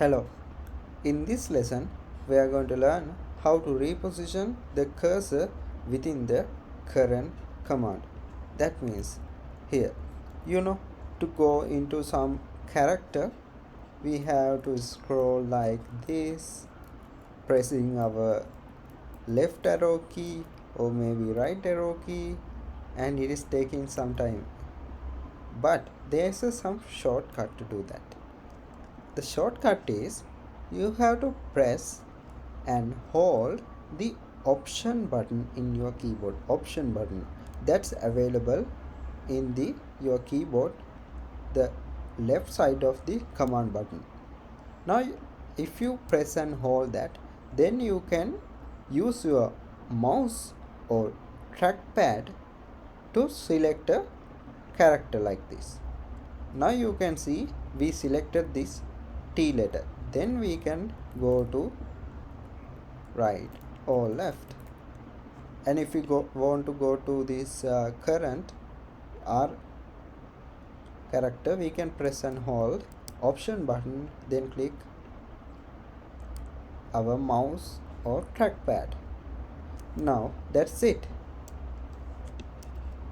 Hello, in this lesson we are going to learn how to reposition the cursor within the current command. That means here, to go into some character we have to scroll like this, pressing our left arrow key or maybe right arrow key, and it is taking some time. But there is some shortcut to do that. The shortcut is you have to press and hold the option button in your keyboard. Option button that's available in the your keyboard, the left side of the command button. Now if you press and hold that, then you can use your mouse or trackpad to select a character like this. Now you can see we selected this T letter. Then we can go to right or left, and if we want to go to this current R character, we can press and hold option button, then click our mouse or trackpad. Now that's it.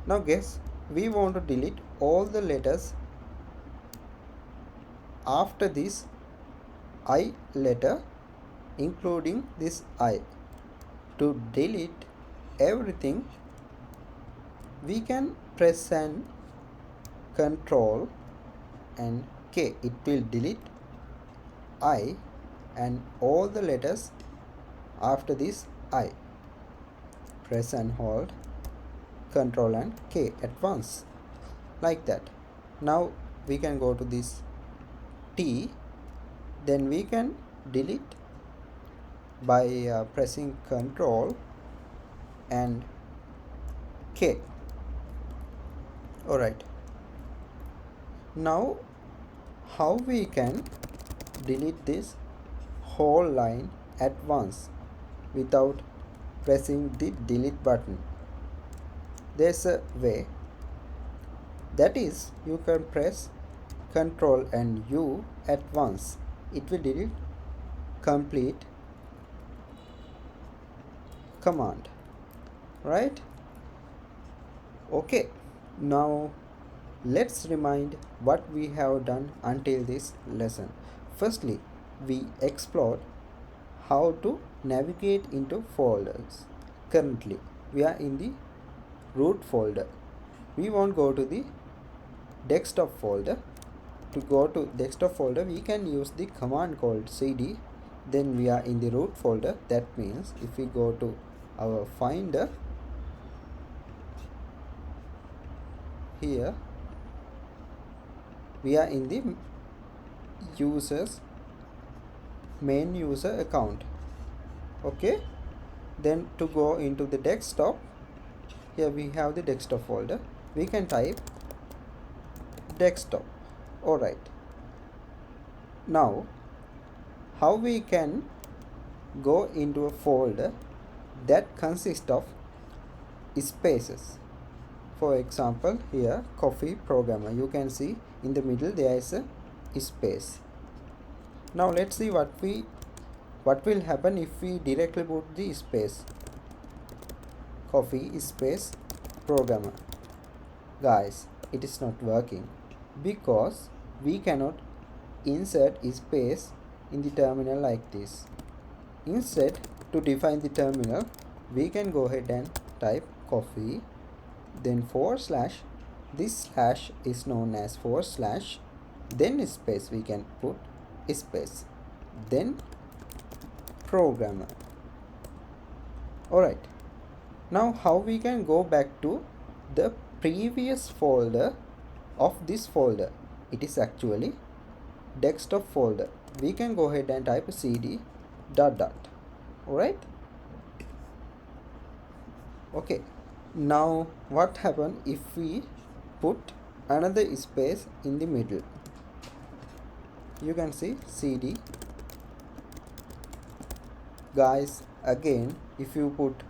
Now guess we want to delete all the letters after this I letter, including this I. To delete everything, we can press and Control and K. It will delete I and all the letters after this I. Press and hold Control and K at once, like that. Now we can go to this T, then we can delete by pressing Control and K. Alright, now how we can delete this whole line at once without pressing the delete button? There's a way, that is, you can press Control and U at once. It will delete complete command, right? Okay, now let's remind what we have done until this lesson. Firstly, we explored how to navigate into folders. Currently we are in the root folder. We won't go to the desktop folder. To go to desktop folder, we can use the command called cd. Then we are in the root folder. That means if we go to our finder, here we are in the main user account. Okay, then to go into the desktop, here we have the desktop folder. We can type desktop. Alright, now how we can go into a folder that consists of spaces. For example, here coffee programmer, you can see in the middle there is a space. Now let's see what will happen if we directly put the space coffee space programmer. Guys, it is not working because we cannot insert space in the terminal like this. Instead, to define the terminal, we can go ahead and type coffee, then /, this slash is known as /, then space, we can put space, then programmer. Alright, now how we can go back to the previous folder of this folder? It is actually desktop folder. We can go ahead and type cd ... Alright, okay. Now what happen if we put another space in the middle? You can see cd. Guys, again, if you put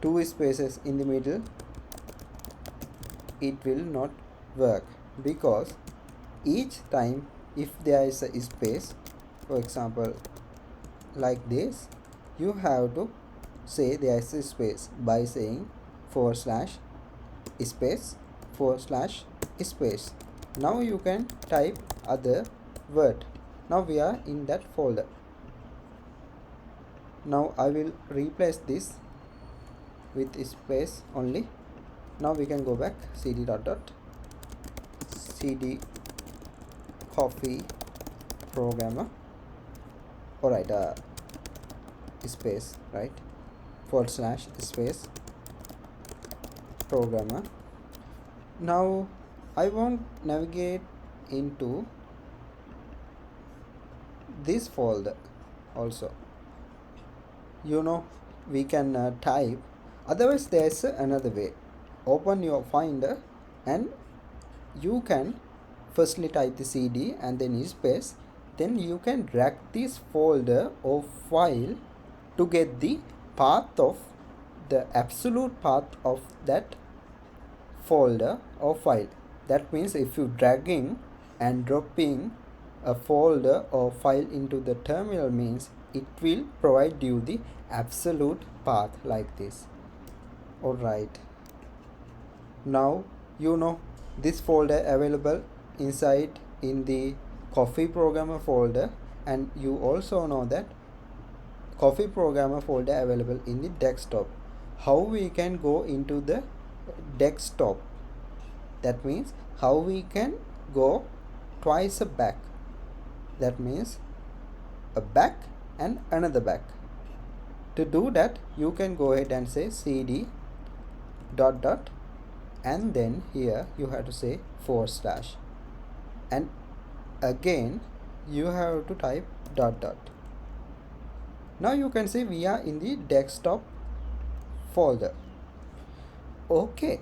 two spaces in the middle, it will not work, because each time if there is a space, For example, like this, you have to say there is a space by saying forward slash space forward slash space. Now you can type other word. Now we are in that folder. Now I will replace this with space only. Now we can go back cd dot dot cd coffee programmer. Alright, space, right, forward slash space programmer. Now I want navigate into this folder also. We can type, otherwise there's another way. Open your finder and you can firstly type the cd and then space, then you can drag this folder or file to get the path of the absolute path of that folder or file. That means if you dragging and dropping a folder or file into the terminal means it will provide you the absolute path like this. Alright, now this folder available inside in the coffee programmer folder, and you also know that coffee programmer folder available in the desktop. How we can go into the desktop? That means how we can go twice a back. That means a back and another back. To do that, you can go ahead and say cd dot dot, and then here you have to say forward slash, and again you have to type dot dot. Now you can see we are in the desktop folder. Okay,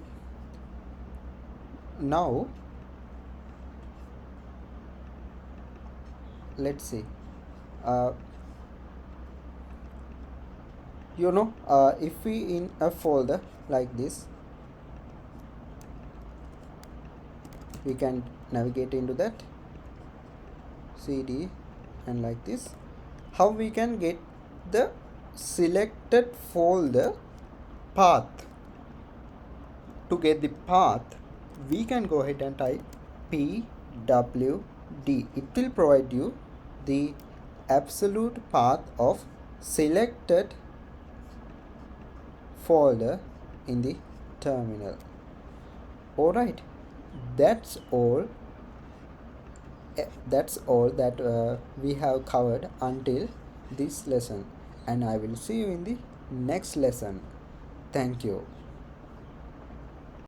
now let's see, if we in a folder like this, we can navigate into that cd and like this. How we can get the selected folder path? To get the path, we can go ahead and type pwd. It will provide you the absolute path of selected folder in the terminal. Alright, that's all that we have covered until this lesson, and I will see you in the next lesson. Thank you.